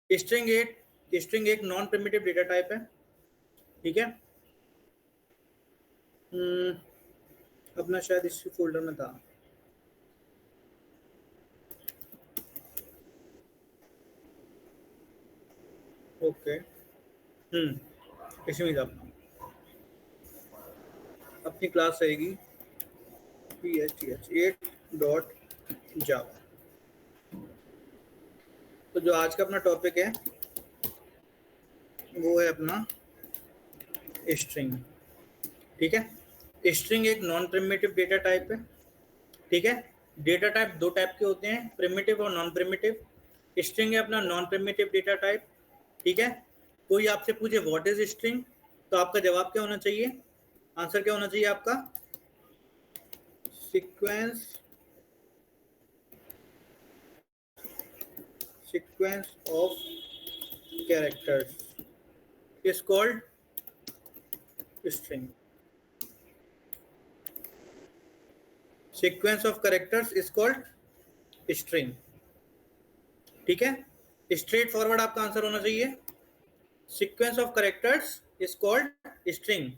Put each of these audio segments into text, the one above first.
String एक non primitive data type है, ठीक है। अपना शायद इसी फोल्डर में था। ओके, इसमें था अपना, अपनी क्लास रहेगी PHP8.java। तो जो आज का अपना टॉपिक है वो है अपना स्ट्रिंग, ठीक है। स्ट्रिंग एक नॉन प्रिमिटिव डेटा टाइप है, ठीक है। डेटा टाइप दो टाइप के होते हैं, प्रिमिटिव और नॉन प्रिमिटिव। स्ट्रिंग है अपना नॉन प्रिमिटिव डेटा टाइप, ठीक है। कोई आपसे पूछे व्हाट इज स्ट्रिंग, तो आपका जवाब क्या होना चाहिए, आंसर क्या होना चाहिए आपका, sequence of characters is called string. Sequence of characters is called string, ठीक है। स्ट्रेट फॉरवर्ड आपका आंसर होना चाहिए, sequence of characters is called string.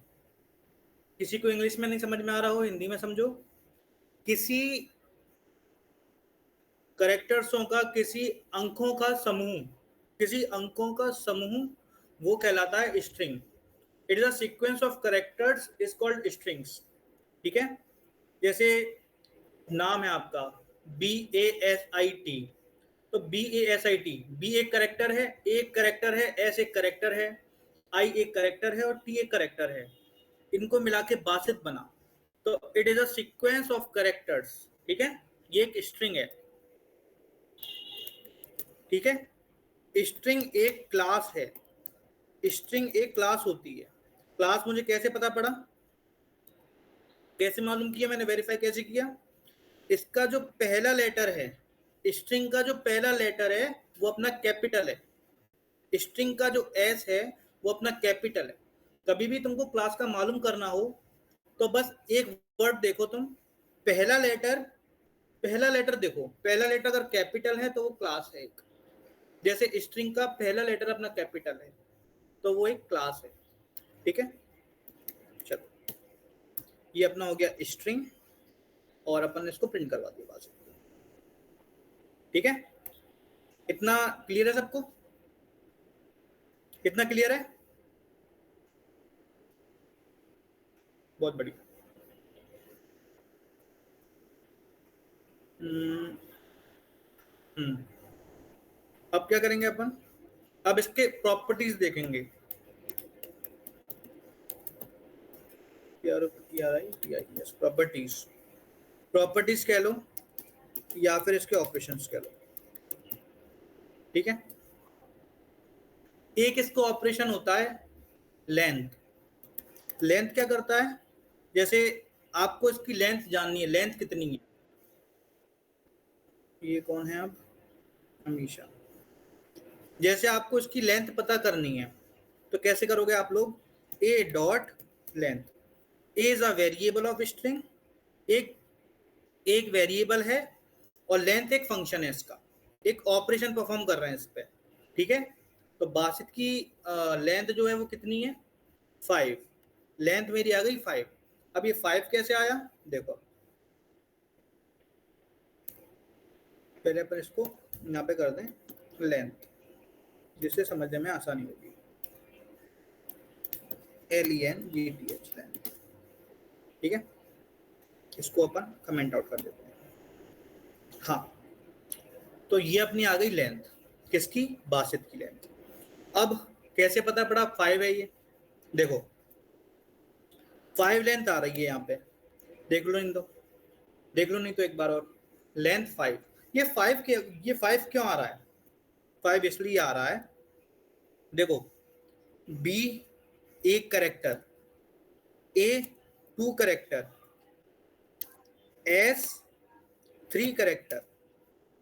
किसी को इंग्लिश में नहीं समझ में आ रहा हो, हिंदी में समझो। किसी कैरेक्टर्सों का, किसी अंकों का समूह, किसी अंकों का समूह वो कहलाता है string. It is a sequence of characters is called strings, ठीक है। जैसे नाम है आपका BASIT, तो BASIT, बी एक करेक्टर है, एक करेक्टर है, एस एक करेक्टर है, आई एक करेक्टर है और टी एक करेक्टर है, इनको मिला के बासित बना, तो it is a sequence of characters, ठीक है। ये एक स्ट्रिंग है, ठीक है। स्ट्रिंग एक क्लास है, स्ट्रिंग एक क्लास होती है। क्लास मुझे कैसे पता पड़ा, कैसे मालूम किया मैंने, वेरीफाई कैसे किया, इसका जो पहला लेटर है, स्ट्रिंग का जो पहला लेटर है वो अपना कैपिटल है, स्ट्रिंग का जो एस है वो अपना कैपिटल है। कभी भी तुमको क्लास का मालूम करना हो तो बस एक वर्ड देखो तुम, पहला लेटर देखो, पहला लेटर अगर कैपिटल है तो वो क्लास है एक। जैसे स्ट्रिंग का पहला लेटर अपना कैपिटल है तो वो एक क्लास है, ठीक है। चलो, ये अपना हो गया स्ट्रिंग और अपन ने इसको प्रिंट करवा दिया बाजू, ठीक है। इतना क्लियर है सबको, इतना क्लियर है, बहुत बढ़िया। अब क्या करेंगे अपन, अब इसके प्रॉपर्टीज देखेंगे। प्रॉपर्टीज, प्रॉपर्टीज कह लो या फिर इसके ऑपरेशंस कह लो, ठीक है। एक इसको ऑपरेशन होता है लेंथ। लेंथ क्या करता है, जैसे आपको इसकी लेंथ जाननी है, लेंथ कितनी है, ये कौन है अब, हमेशा। जैसे आपको इसकी लेंथ पता करनी है तो कैसे करोगे आप लोग, ए dot length, A is a variable of string, एक एक वेरिएबल है और लेंथ एक फंक्शन है, इसका एक ऑपरेशन परफॉर्म कर रहे हैं इस पे, ठीक है। तो बासित की लेंथ जो है वो कितनी है, 5, लेंथ मेरी आ गई 5। अब ये 5 कैसे आया देखो, पहले अपन इसको यहाँ पे कर दें लेंथ, जिससे समझने में आसानी होगी, LENGTH लेंथ, ठीक है। इसको अपन कमेंट आउट कर देते हैं। हाँ, तो ये अपनी आ गई लेंथ, किसकी, बासित की लेंथ। अब कैसे पता पड़ा 5 है, ये देखो 5 लेंथ आ रही है यहाँ पे, देख लो, नहीं तो देख लो, नहीं तो एक बार और, लेंथ 5, ये 5 के, ये 5 क्यों आ रहा है, 5 इसलिए आ रहा है, देखो B एक character, A 2 character, S 3 character,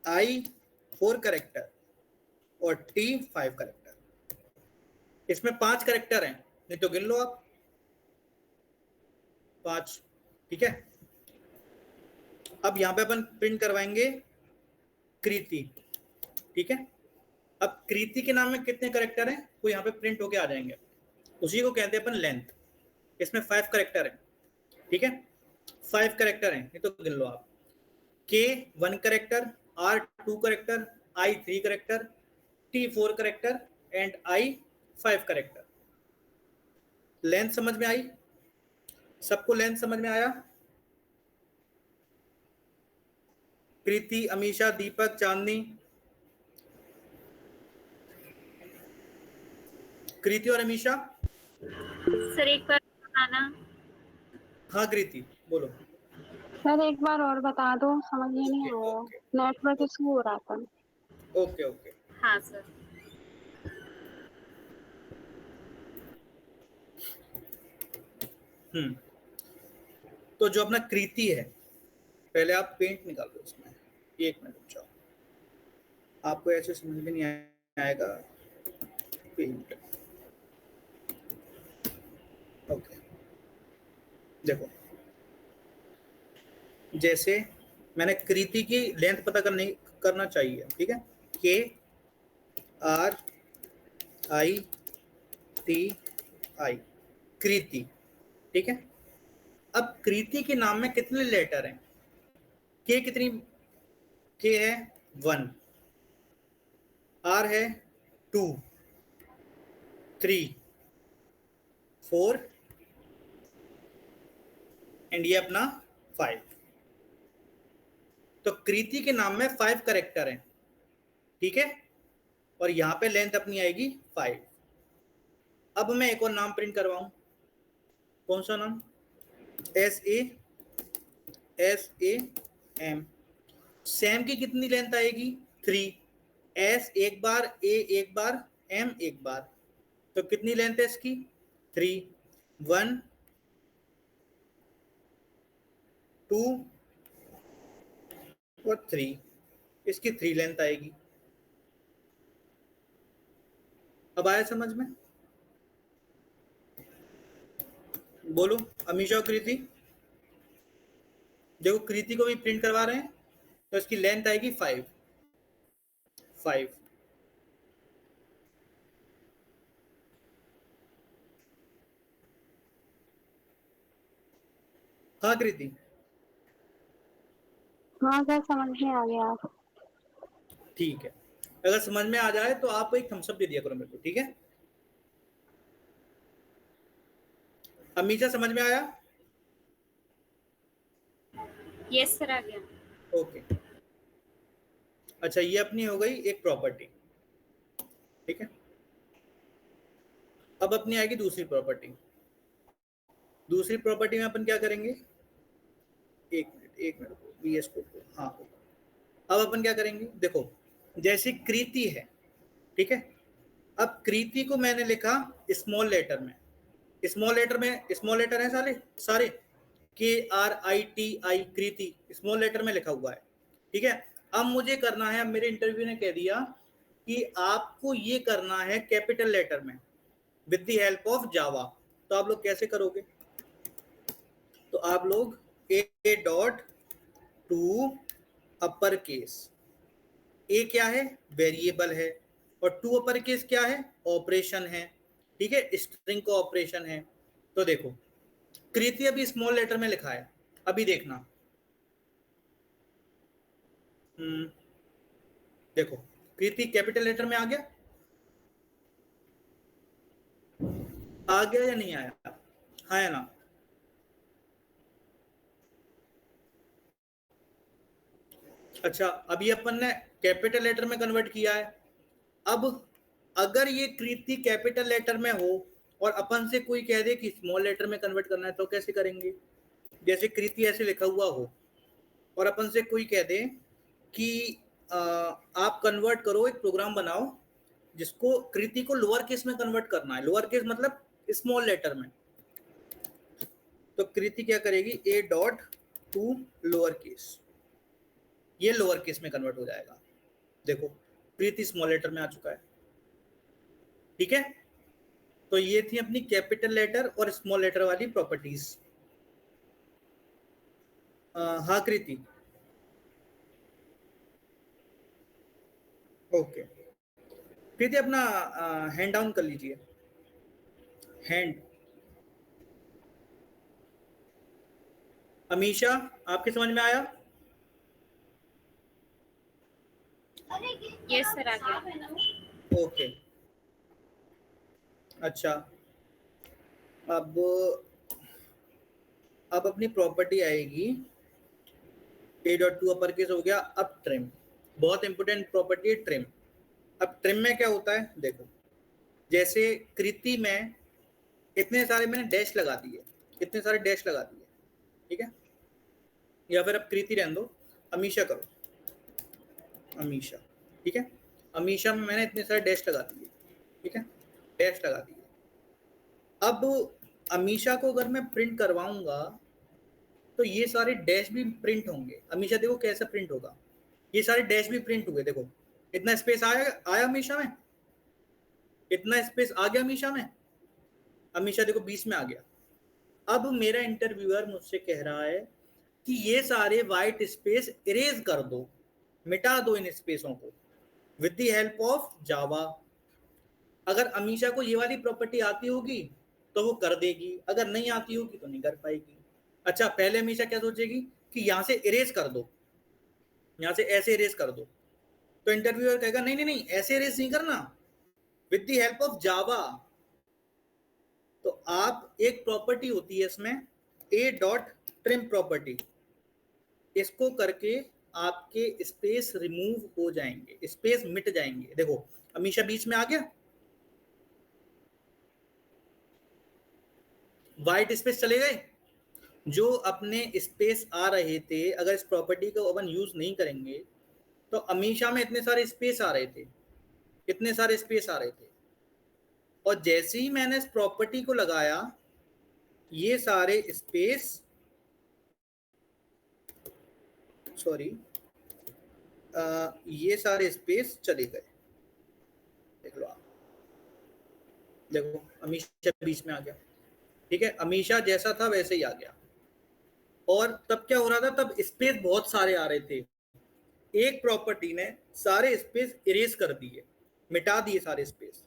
I 4 character और T 5 करेक्टर। इसमें 5 करेक्टर हैं, नहीं तो गिन लो आप, 5, ठीक है। अब यहाँ पे अपन प्रिंट करवाएंगे कृति, ठीक है। अब कृति के नाम में कितने करेक्टर हैं वो यहाँ पे प्रिंट होके आ जाएंगे, उसी को कहते हैं अपन लेंथ। इसमें 5 करेक्टर हैं, ठीक है, 5 करेक्टर हैं, ये तो गिन लो आप। K 1 character, R 2 character, I 3 character, T 4 character and I 5 character. Length समझ में आई? सबको लेंथ समझ में आया? कृति, अमीषा, दीपक, चांदनी, कृति और अमीषा। सर एक बार बताना। हाँ कृति बोलो। सर एक बार और बता दो, समझ में नहीं ओके आया, ओके नेटवर्क इशू हो रहा था। Okay okay. हाँ सर। तो जो अपना कृति है, पहले आप पेंट निकाल लो इसमें, 1 मिनट रुक जाओ, आपको ऐसे समझ में नहीं आएगा। पेंट, ओके, देखो जैसे मैंने कृति की लेंथ पता करना चाहिए, ठीक है, के आर आई टी आई, कृति, ठीक है। अब कृति के नाम में कितने लेटर हैं? के कितनी? के है 1, आर है 2, 3, 4 एंड ये अपना 5। तो कृति के नाम में 5 करेक्टर हैं, ठीक है, और यहां पे लेंथ अपनी आएगी 5। अब मैं एक और नाम प्रिंट करवाऊं, कौन सा नाम? SAM। सैम की कितनी लेंथ आएगी? 3। एस एक बार, ए एक बार, एम एक बार, तो कितनी लेंथ है इसकी? 3, 1 2 और 3, इसकी 3 लेंथ आएगी। अब आया समझ में? बोलो अमीषा और कृति। देखो कृति को भी प्रिंट करवा रहे हैं, तो इसकी लेंथ आएगी 5। हाँ कृति। हाँ सर समझ में आ गया। ठीक है, अगर समझ में आ जाए तो आप एक थम्स अप दे दिया करो मेरे को, ठीक है। अमीषा समझ में आया? यस सर आ गया। ओके, अच्छा ये अपनी हो गई एक प्रॉपर्टी, ठीक है। अब अपनी आएगी दूसरी प्रॉपर्टी। दूसरी प्रॉपर्टी में अपन क्या करेंगे? एक मिनट बीएस को, हाँ, अब अपन क्या करेंगे? देखो जैसे कृति है, ठीक है, अब कृति को मैंने लिखा स्मॉल लेटर में, स्मॉल लेटर में, स्मॉल लेटर है सारे सारे, KRITI, कृति स्मॉल लेटर में लिखा हुआ है, ठीक है। अब मुझे करना है, अब मेरे इंटरव्यू ने कह दिया कि आपको ये करना है कैपिटल लेटर में with the help of Java. तो आप लोग कैसे करोगे? तो आप लोग A dot to upper case, A क्या है? वेरिएबल है, और टू अपर केस क्या है? ऑपरेशन है, ठीक है, स्ट्रिंग का ऑपरेशन है। तो देखो कृति अभी स्मॉल लेटर में लिखा है, अभी देखना, देखो कृति कैपिटल लेटर में आ गया, आ गया या नहीं आया? हाँ या ना? अच्छा अभी अपन ने कैपिटल लेटर में कन्वर्ट किया है। अब अगर ये कृति कैपिटल लेटर में हो और अपन से कोई कह दे कि स्मॉल लेटर में कन्वर्ट करना है, तो कैसे करेंगे? जैसे कृति ऐसे लिखा हुआ हो और अपन से कोई कह दे कि आप कन्वर्ट करो, एक प्रोग्राम बनाओ जिसको कृति को लोअर केस में कन्वर्ट करना है, लोअर केस मतलब स्मॉल लेटर में। तो कृति क्या करेगी? A dot to lower case, ये लोअर केस में कन्वर्ट हो जाएगा। देखो कृति स्मॉल लेटर में आ चुका है, ठीक है। तो ये थी अपनी कैपिटल लेटर और स्मॉल लेटर वाली प्रॉपर्टीज। हाँ कृति, ओके। प्रीति अपना हैंड डाउन कर लीजिए, हैंड। अमीशा आपके समझ में आया? यस सर, आ गया। ओके, अच्छा। अब अपनी प्रॉपर्टी आएगी a.2 अपर केस हो गया। अब ट्रिम, बहुत इंपोर्टेंट प्रॉपर्टी है ट्रिम। अब ट्रिम में क्या होता है, देखो जैसे कृति में इतने सारे मैंने डैश लगा दिए, इतने सारे डैश लगा दिए, ठीक है, या फिर अब कृति रहने दो, अमीशा करो, अमीशा, ठीक है। अमीशा में मैंने इतने सारे डैश लगा दिए, ठीक है, डैश लगा दिए। अब अमीशा को अगर मैं प्रिंट करवाऊंगा तो ये सारे डैश भी प्रिंट होंगे। अमीशा देखो कैसे प्रिंट होगा, ये सारे डैश भी प्रिंट हुए, देखो इतना स्पेस आया अमीशा में, इतना स्पेस आ गया अमीशा में, अमीशा देखो 20 में आ गया। अब मेरा इंटरव्यूअर मुझसे कह रहा है कि ये सारे वाइट स्पेस इरेज कर दो, मिटा दो इन स्पेसों को विद द हेल्प ऑफ जावा। अगर अमीशा को ये वाली प्रॉपर्टी आती होगी तो वो कर देगी, अगर नहीं आती होगी तो नहीं कर पाएगी। अच्छा, पहले अमीशा क्या सोचेगी कि यहां से इरेज कर दो, यहां से ऐसे इरेज कर दो, तो इंटरव्यूअर कहेगा नहीं नहीं नहीं, ऐसे इरेज नहीं करना, with the help of Java. तो आप, एक प्रॉपर्टी होती है इसमें a.trim प्रॉपर्टी, इसको करके आपके स्पेस रिमूव हो जाएंगे, स्पेस मिट जाएंगे। देखो अमीशा बीच में आ गया, वाइट स्पेस चले गए, जो अपने स्पेस आ रहे थे, अगर इस प्रॉपर्टी को अपन यूज नहीं करेंगे तो अमीशा में इतने सारे स्पेस आ रहे थे, इतने सारे स्पेस आ रहे थे, और जैसे ही मैंने इस प्रॉपर्टी को लगाया ये सारे स्पेस, सॉरी, ये सारे स्पेस चले गए। देख लो आप, देखो अमीशा बीच में आ गया, ठीक है, अमीशा जैसा था वैसे ही आ गया। और तब क्या हो रहा था, तब स्पेस बहुत सारे आ रहे थे, एक प्रॉपर्टी ने सारे स्पेस इरेज कर दिए, मिटा दिए सारे स्पेस।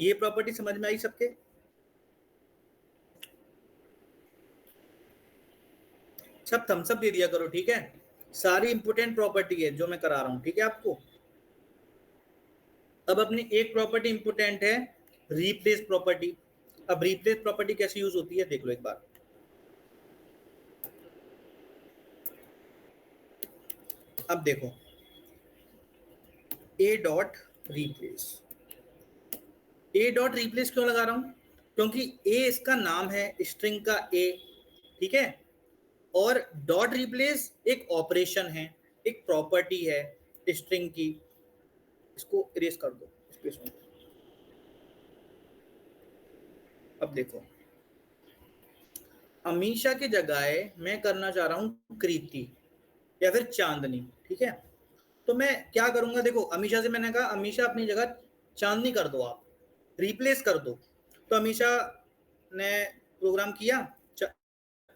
ये प्रॉपर्टी समझ में आई सबके? सब थम्स अप दे दिया करो, ठीक है, सारी इंपोर्टेंट प्रॉपर्टी है जो मैं करा रहा हूं, ठीक है आपको। अब अपनी एक प्रॉपर्टी इंपोर्टेंट है रिप्लेस प्रॉपर्टी। अब रिप्लेस प्रॉपर्टी कैसे यूज होती है देख लो एक बार। अब देखो a.replace, a.replace क्यों लगा रहा हूं, क्योंकि a इसका नाम है, स्ट्रिंग का a, ठीक है, और डॉट रिप्लेस एक ऑपरेशन है, एक प्रॉपर्टी है स्ट्रिंग की, इसको इरेज कर दो स्पेस में। अब देखो अमीशा की जगह मैं करना चाह रहा हूं कृति या फिर चांदनी, ठीक है, तो मैं क्या करूंगा, देखो अमीशा से मैंने कहा अमीशा अपनी जगह चांदनी कर दो, आप रिप्लेस कर दो, तो अमीशा ने प्रोग्राम किया,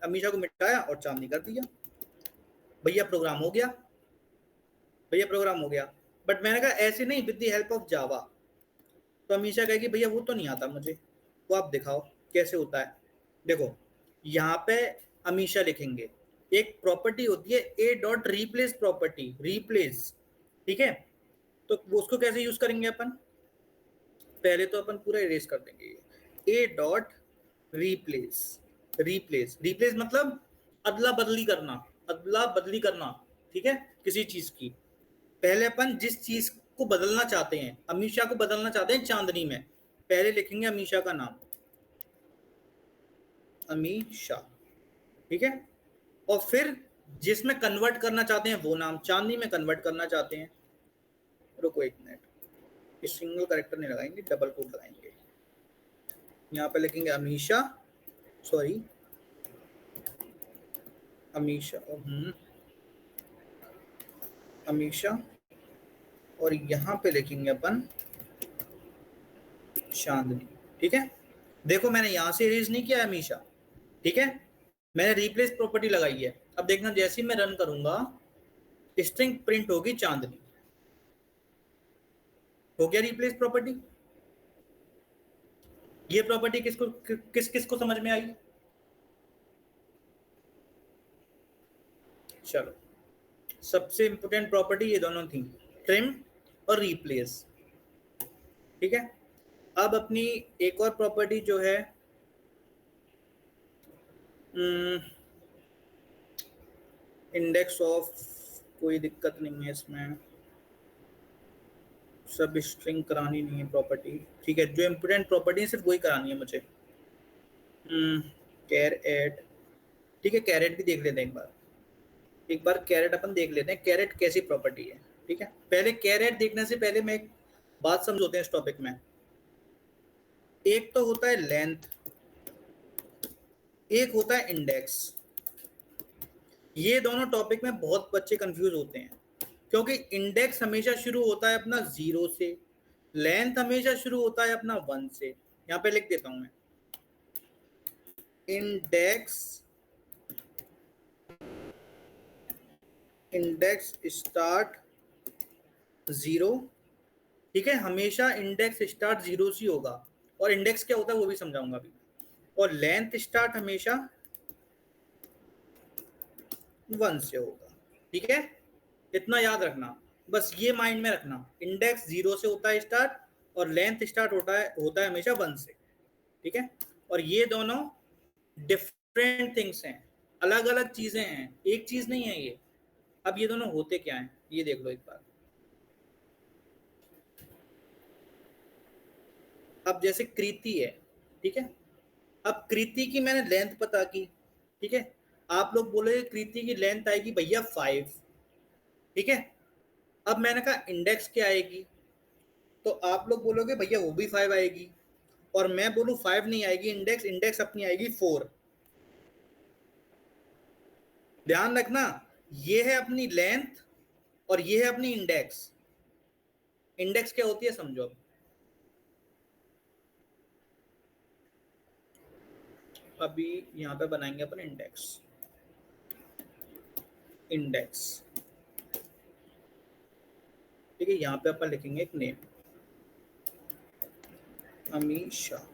अमीशा को मिटाया और चांदनी कर दिया, भैया प्रोग्राम हो गया, भैया प्रोग्राम हो गया। बट मैंने कहा ऐसे नहीं, with the help of Java. तो अमीशा कहेगी भैया वो तो नहीं आता मुझे, वो आप दिखाओ कैसे होता है। देखो यहाँ पे अमीशा लिखेंगे, एक प्रॉपर्टी होती है a.replace प्रॉपर्टी, रिप्लेस, ठीक है, तो उसको कैसे यूज करेंगे अपन, पहले तो अपन पूरा इरेज कर देंगे a.replace, रिप्लेस, रिप्लेस मतलब अदला बदली करना, अदला बदली करना, ठीक है, किसी चीज की। पहले अपन जिस चीज को बदलना चाहते हैं, अमीशा को बदलना चाहते हैं चांदनी में, पहले लिखेंगे अमीशा का नाम, अमीशा, ठीक है, और फिर जिसमें कन्वर्ट करना चाहते हैं वो नाम, चांदनी में कन्वर्ट करना चाहते हैं, रुको एक मिनट, इस सिंगल कैरेक्टर नहीं लगाएंगे, डबल कोट लगाएंगे, यहाँ पे लिखेंगे अमीशा, सॉरी अमीशा, अमीशा, और यहाँ पे लिखेंगे अपन चांदनी, ठीक है। देखो मैंने यहां से इरेज नहीं किया अमीशा, ठीक है, मैंने रिप्लेस प्रॉपर्टी लगाई है। अब देखना जैसे ही मैं रन करूंगा स्ट्रिंग प्रिंट होगी चांदनी, हो गया रिप्लेस प्रॉपर्टी। ये प्रॉपर्टी किस किस को समझ में आई? चलो, सबसे इंपोर्टेंट प्रॉपर्टी ये दोनों थी, ट्रिम और रिप्लेस। ठीक है, अब अपनी एक और प्रॉपर्टी जो है इंडेक्स ऑफ, कोई दिक्कत नहीं है इसमें, सब स्ट्रिंग करानी नहीं है प्रॉपर्टी। ठीक है, जो इंपोर्टेंट प्रॉपर्टी है सिर्फ वही करानी है मुझे। कैरेट, ठीक है, कैरेट भी देख लेते हैं एक बार कैरेट अपन देख लेते हैं, कैरेट कैसी प्रॉपर्टी है। ठीक है, पहले कैरेट देखने से पहले मैं एक बात समझोते हैं इस टॉपिक में। एक तो होता है लेंथ, एक होता है इंडेक्स। ये दोनों टॉपिक में बहुत बच्चे कंफ्यूज होते हैं, क्योंकि इंडेक्स हमेशा शुरू होता है अपना 0 से, लेंथ हमेशा शुरू होता है अपना 1 से। यहां पे लिख देता हूं मैं, इंडेक्स स्टार्ट 0। ठीक है, हमेशा इंडेक्स स्टार्ट 0 से होगा, और इंडेक्स क्या होता है वो भी समझाऊंगा अभी। और लेंथ स्टार्ट हमेशा 1 से होगा। ठीक है, इतना याद रखना, बस ये माइंड में रखना, इंडेक्स 0 से होता है स्टार्ट, और लेंथ स्टार्ट होता है हमेशा 1 से। ठीक है, और ये दोनों डिफरेंट थिंग्स हैं, अलग अलग चीजें हैं, एक चीज नहीं है ये। अब ये दोनों होते क्या हैं ये देख लो एक बार। अब जैसे कृति है, ठीक है, अब कृति की मैंने लेंथ पता की। ठीक है, आप लोग बोले कृति की लेंथ आएगी भैया 5। ठीक है, अब मैंने कहा इंडेक्स क्या आएगी, तो आप लोग बोलोगे भैया वो भी 5 आएगी, और मैं बोलूं 5 नहीं आएगी इंडेक्स अपनी आएगी 4। ध्यान रखना, ये है अपनी लेंथ और ये है अपनी इंडेक्स। इंडेक्स क्या होती है समझो। अभी यहां पे बनाएंगे अपन इंडेक्स। ठीक है, यहां पे अपन लिखेंगे एक नेम, अमीशा।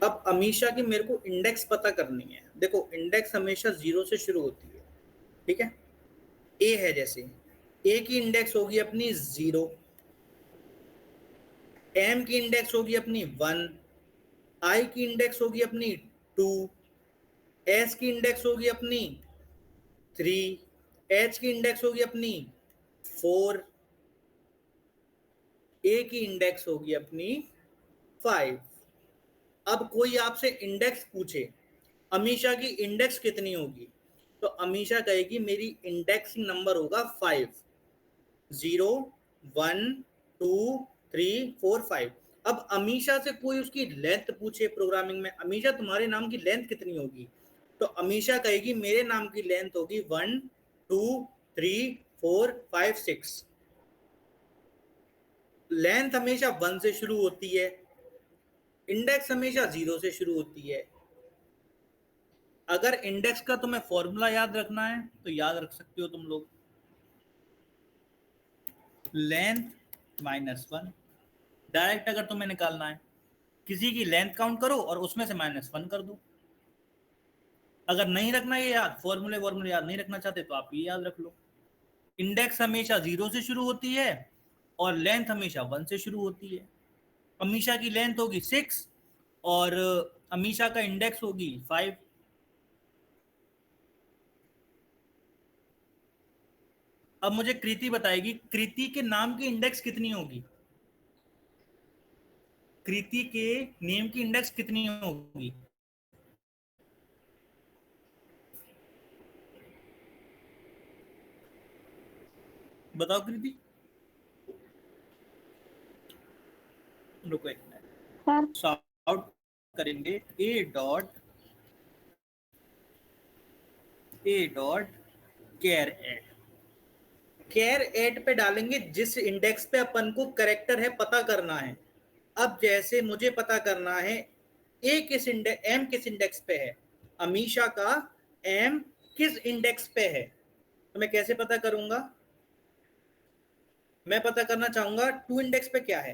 अब अमीशा की मेरे को इंडेक्स पता करनी है। देखो, इंडेक्स हमेशा 0 से शुरू होती है। ठीक है, ए है, जैसे ए की इंडेक्स होगी अपनी 0, एम की इंडेक्स होगी अपनी 1, आई की इंडेक्स होगी अपनी 2, एस की इंडेक्स होगी अपनी 3, एच की इंडेक्स होगी अपनी 4, ए की इंडेक्स होगी अपनी 5। अब कोई आपसे इंडेक्स पूछे अमीशा की इंडेक्स कितनी होगी, तो अमीशा कहेगी मेरी इंडेक्सिंग नंबर होगा 5, 0, 1, 2, 3, 4, 5। अब अमीशा से कोई उसकी लेंथ पूछे प्रोग्रामिंग में, अमीशा तुम्हारे नाम की लेंथ कितनी होगी, तो अमीशा कहेगी मेरे नाम की लेंथ होगी 1, 2, 3, 4, 5, 6। लेंथ हमेशा 1 से शुरू होती है, इंडेक्स हमेशा 0 से शुरू होती है। अगर इंडेक्स का तुम्हें फॉर्मूला याद रखना है तो याद रख सकते हो तुम लोग, लेंथ -1। डायरेक्ट अगर तुम्हें निकालना है, किसी की लेंथ काउंट करो और उसमें से -1 कर दो। अगर नहीं रखना ये याद, फॉर्मूले याद नहीं रखना चाहते, तो आप ये याद रख लो, इंडेक्स हमेशा 0 से शुरू होती है और लेंथ हमेशा 1 से शुरू होती है। अमीशा की लेंथ होगी 6 और अमीशा का इंडेक्स होगी 5। अब मुझे कृति बताएगी कृति के नाम की इंडेक्स कितनी होगी, कृति के नेम की इंडेक्स कितनी होगी। बताओ कृति, रुको एक मिनट, सर सॉर्ट करेंगे a dot char at. Char at पे डालेंगे जिस इंडेक्स पे अपन को करेक्टर है पता करना है। अब जैसे मुझे पता करना है ए किस इंडेक्स, एम किस इंडेक्स पे है, अमीशा का एम किस इंडेक्स पे है, तो मैं कैसे पता करूंगा? मैं पता करना चाहूंगा टू इंडेक्स पे क्या है,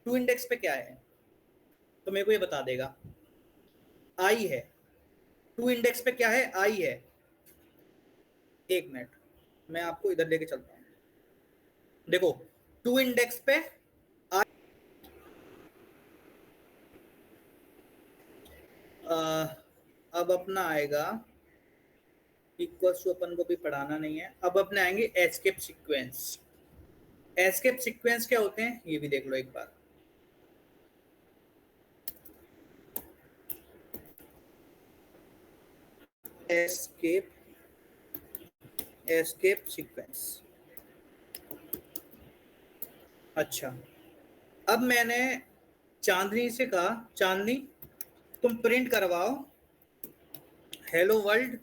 टू इंडेक्स पे क्या है, तो मेरे को ये बता देगा आई है। टू इंडेक्स पे क्या है? आई है। एक मिनट, मैं आपको इधर लेके चलता हूँ। देखो टू इंडेक्स पे आई, अब अपना आएगा इक्वल्स टू, अपन को भी पढ़ाना नहीं है। अब अपने आएंगे एस्केप सीक्वेंस। एस्केप सीक्वेंस क्या होते हैं ये भी देख लो एक बार। Escape, escape sequence. अच्छा, अब मैंने चांदनी से कहा चांदनी तुम प्रिंट करवाओ हेलो वर्ल्ड,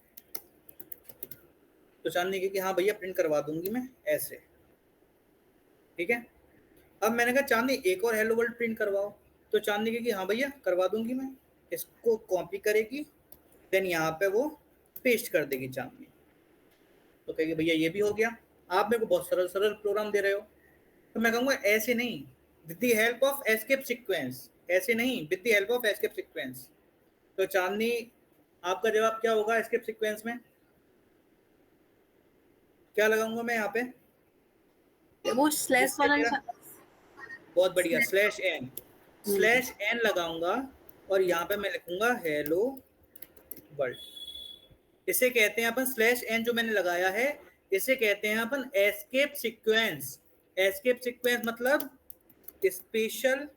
तो चांदनी की कि हाँ भैया प्रिंट करवा दूंगी मैं, ऐसे। ठीक है। अब मैंने कहा चांदनी एक और हेलो वर्ल्ड प्रिंट करवाओ, तो चांदनी की कि हाँ भैया करवा दूंगी मैं। इसको कॉपी करेगी, देन यहाँ पे वो पेस्ट कर देगी चांदनी, तो कहेगी भैया ये भी हो गया। आप मेरे को बहुत सरल सरल प्रोग्राम दे रहे हो, तो मैं कहूँगा ऐसे नहीं, with the help of escape sequence, ऐसे नहीं with the help of escape sequence. तो चांदनी आपका जवाब क्या होगा? एस्केप सीक्वेंस में क्या लगाऊंगा मैं यहाँ पे? वो स्लैश जिससे वाला मेरा, बहुत बढ़िया, स्लैश एन, हम्म। स्लैश एन लगाऊंगा और यहाँ पे मैं लिखूंगा हेलो वर्ल्ड। इसे कहते हैं अपन, स्लैश एन जो मैंने लगाया है इसे कहते हैं अपन एस्केप सीक्वेंस। एस्केप सीक्वेंस मतलब special,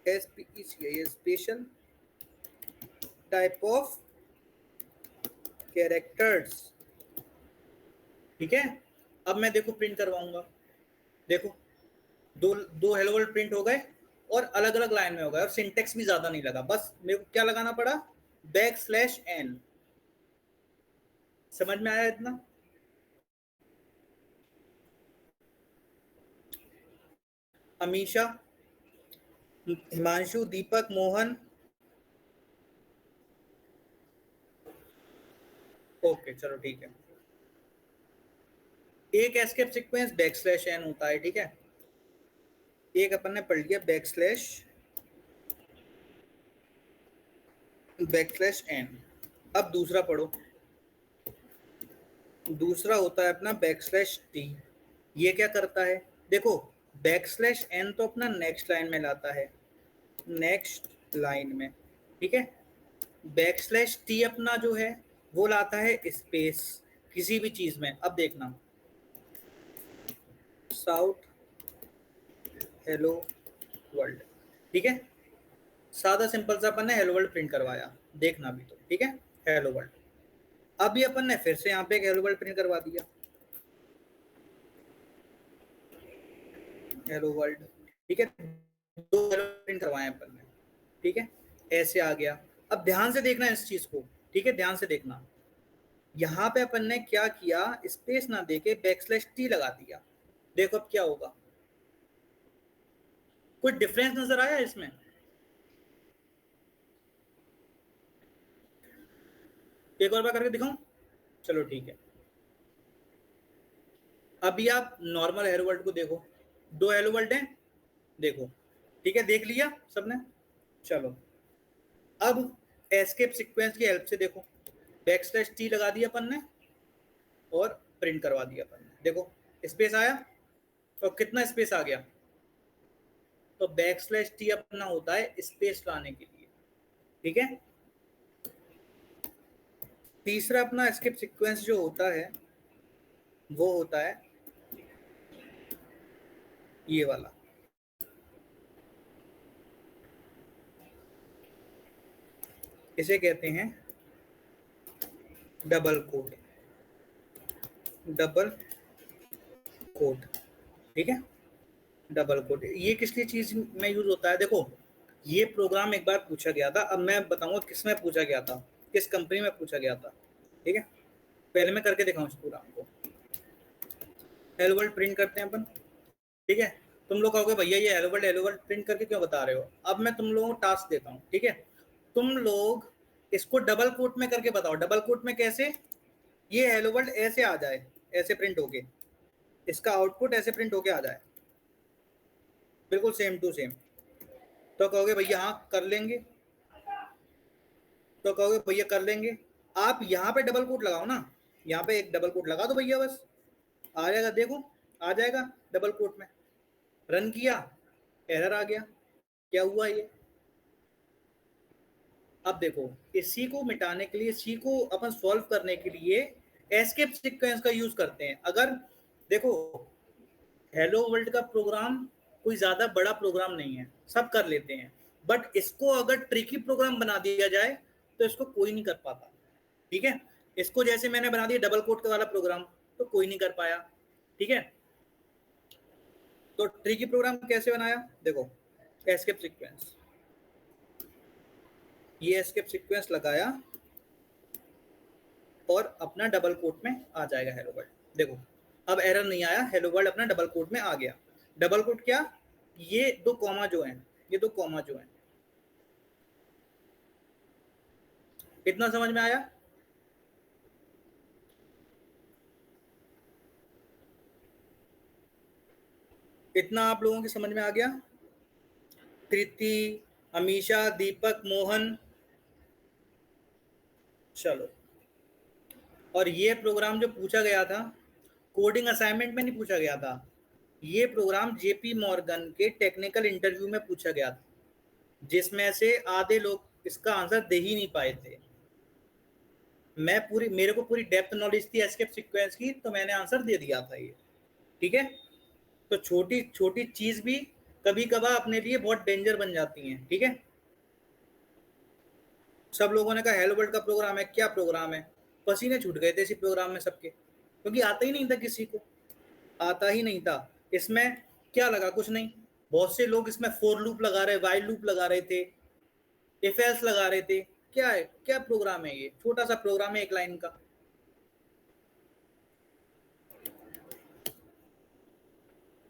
special type of characters. ठीक है। अब मैं देखो प्रिंट करवाऊंगा, देखो दो दो हेलो वर्ल्ड प्रिंट हो गए और अलग अलग लाइन में हो गए, और सिंटेक्स भी ज्यादा नहीं लगा, बस मेरे को क्या लगाना पड़ा? Back slash n. समझ में आया इतना? अमीशा, हिमांशु, दीपक, मोहन, ओके चलो ठीक है। एक escape sequence back slash n होता है, ठीक है। एक अपन ने पढ़ लिया बैक स्लैश एन। अब दूसरा पढ़ो, दूसरा होता है अपना बैक स्लैश टी। ये क्या करता है? देखो बैक स्लैश एन तो अपना नेक्स्ट लाइन में लाता है, नेक्स्ट लाइन में, ठीक है। बैक स्लैश टी अपना जो है वो लाता है स्पेस किसी भी चीज में। अब देखना, साउथ हेलो वर्ल्ड, ठीक है। सादा सिंपल सा अपन ने हेलो वर्ल्ड प्रिंट करवाया, देखना भी तो, ठीक है, हेलो वर्ल्ड। अभी अपन ने फिर से यहाँ पे एक हेलो वर्ल्ड प्रिंट करवा दिया, हेलो वर्ल्ड, ठीक है। दो हेलो प्रिंट करवाए अपन ने, ठीक है, ऐसे आ गया। अब ध्यान से देखना इस चीज को, ठीक है, ध्यान से देखना। यहाँ पे अपन ने क्या किया, स्पेस ना देके बैक स्लैश टी लगा दिया। देखो अब क्या होगा, कोई डिफरेंस नजर आया इसमें? एक और बार करके दिखाऊं? चलो ठीक है। अभी आप नॉर्मल हेलो वर्ल्ड को देखो, दो हेलो वर्ल्ड हैं, देखो, ठीक है, देख लिया सबने। चलो अब एस्केप सीक्वेंस की हेल्प से देखो, बैक स्लैश टी लगा दिया अपन ने और प्रिंट करवा दिया अपन ने। देखो स्पेस आया और कितना स्पेस आ गया, तो बैक स्लैश टी अपना होता है स्पेस लाने के लिए, ठीक है। तीसरा अपना एस्केप सीक्वेंस जो होता है वो होता है ये वाला, इसे कहते हैं डबल कोड, डबल कोड, ठीक है, डबल कोड। ये किस लिए चीज में यूज होता है? देखो ये प्रोग्राम एक बार पूछा गया था, अब मैं बताऊंगा किस में पूछा गया था, किस कंपनी में पूछा गया था, ठीक है। पहले मैं करके दिखाऊं इस प्रोग्राम को। हेलो वर्ल्ड प्रिंट करते हैं अपन, ठीक है। तुम लोग कहोगे भैया ये हेलो वर्ल्ड प्रिंट करके क्यों बता रहे हो। अब मैं तुम लोगों को टास्क देता हूँ, ठीक है। तुम लोग इसको डबल कोट में करके बताओ। डबल कोट में कैसे, ये हेलो वर्ल्ड ऐसे आ जाए, ऐसे प्रिंट होके, इसका आउटपुट ऐसे प्रिंट होके आ जाए, बिल्कुल सेम टू सेम। तो कहोगे भैया हाँ कर लेंगे, तो कहोगे भैया कर लेंगे। आप यहाँ पे डबल कोट लगाओ ना, यहाँ पे एक डबल कोट लगा दो भैया, बस आ जाएगा। देखो आ जाएगा डबल कोट में। रन किया, एरर आ गया, क्या हुआ ये। अब देखो इसी को मिटाने के लिए, इसी को अपन सॉल्व करने के लिए एस्केप सीक्वेंस का यूज करते हैं। अगर देखो हेलो वर्ल्ड का प्रोग्राम कोई ज्यादा बड़ा प्रोग्राम नहीं है, सब कर लेते हैं, बट इसको अगर ट्रिकी प्रोग्राम बना दिया जाए तो इसको कोई नहीं कर पाता, ठीक है। इसको जैसे मैंने बना दिया डबल कोट वाला प्रोग्राम, तो कोई नहीं कर पाया, ठीक है। तो ट्रिकी प्रोग्राम कैसे बनाया, देखो एस्केप सीक्वेंस, ये एस्केप सीक्वेंस लगाया और अपना डबल कोट में आ जाएगा हेलो वर्ल्ड। देखो अब एरर नहीं आया, हेलो वर्ल्ड अपना डबल कोट में आ गया। डबल कोट क्या, ये दो कॉमा जो हैं, ये दो कॉमा जो हैं, इतना समझ में आया। इतना आप लोगों की समझ में आ गया। कृति, अमीशा, दीपक, मोहन, चलो। और ये प्रोग्राम जो पूछा गया था, कोडिंग असाइनमेंट में नहीं पूछा गया था, ये प्रोग्राम जेपी मॉर्गन के टेक्निकल इंटरव्यू में पूछा गया था, जिसमें से आधे लोग इसका आंसर दे ही नहीं पाए थे। मेरे को पूरी डेप्थ नॉलेज थी एस्केप सीक्वेंस की, तो मैंने आंसर दे दिया था ये, ठीक है। तो छोटी छोटी चीज भी कभी कभार अपने लिए बहुत डेंजर बन जाती हैं, ठीक है। सब लोगों ने कहा हेलो वर्ल्ड का प्रोग्राम है, क्या प्रोग्राम है, पसीने छूट गए थे इसी प्रोग्राम में सबके, क्योंकि आता ही नहीं था, किसी को आता ही नहीं था। इसमें क्या लगा, कुछ नहीं। बहुत से लोग इसमें फॉर लूप लगा रहे, वाइल लूप लगा रहे थे, इफ एल्स लगा रहे थे। क्या है, क्या प्रोग्राम है ये, छोटा सा प्रोग्राम है एक लाइन का।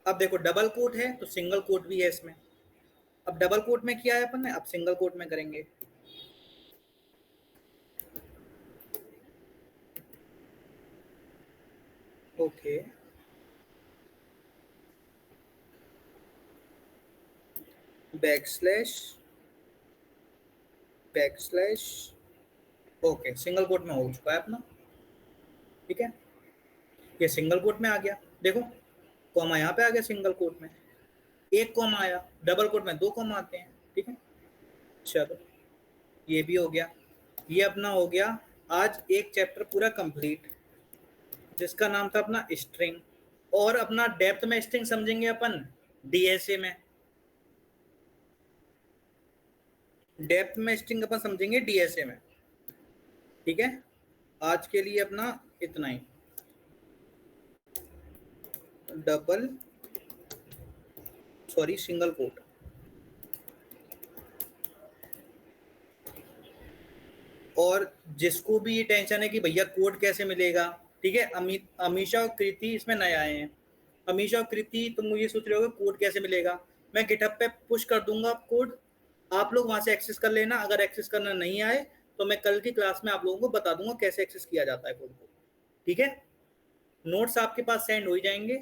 अब देखो डबल कोट है तो सिंगल कोट भी है इसमें। अब डबल कोट में किया है अपन ने, अब सिंगल कोट में करेंगे। Okay, backslash backslash, okay single quote में हो चुका है अपना, ठीक है। ये सिंगल कोट में आ गया, देखो कॉमा यहाँ पे आ गया सिंगल कोट में, एक कॉमा आया, डबल कोट में दो कॉमा आते हैं, ठीक है। चलो ये भी हो गया, ये अपना हो गया आज एक चैप्टर पूरा कंप्लीट, जिसका नाम था अपना स्ट्रिंग। और अपना डेप्थ में स्ट्रिंग समझेंगे अपन डीएसए में, डेप्थ में स्ट्रिंग अपन समझेंगे डीएसए में, ठीक है। आज के लिए अपना इतना ही। डबल सॉरी सिंगल कोट, और जिसको भी ये टेंशन है कि भैया कोड कैसे मिलेगा, ठीक है। अमीशा और कृति इसमें नए आए हैं। अमीशा और कृति तुम मुझे सोच रहे हो कोड कैसे मिलेगा, मैं गिटहब पे पुश कर दूंगा कोड, आप लोग वहां से एक्सेस कर लेना। अगर एक्सेस करना नहीं आए तो मैं कल की क्लास में आप लोगों को बता दूंगा कैसे एक्सेस किया जाता है कोड को, ठीक है। नोट्स आपके पास सेंड हो ही जाएंगे,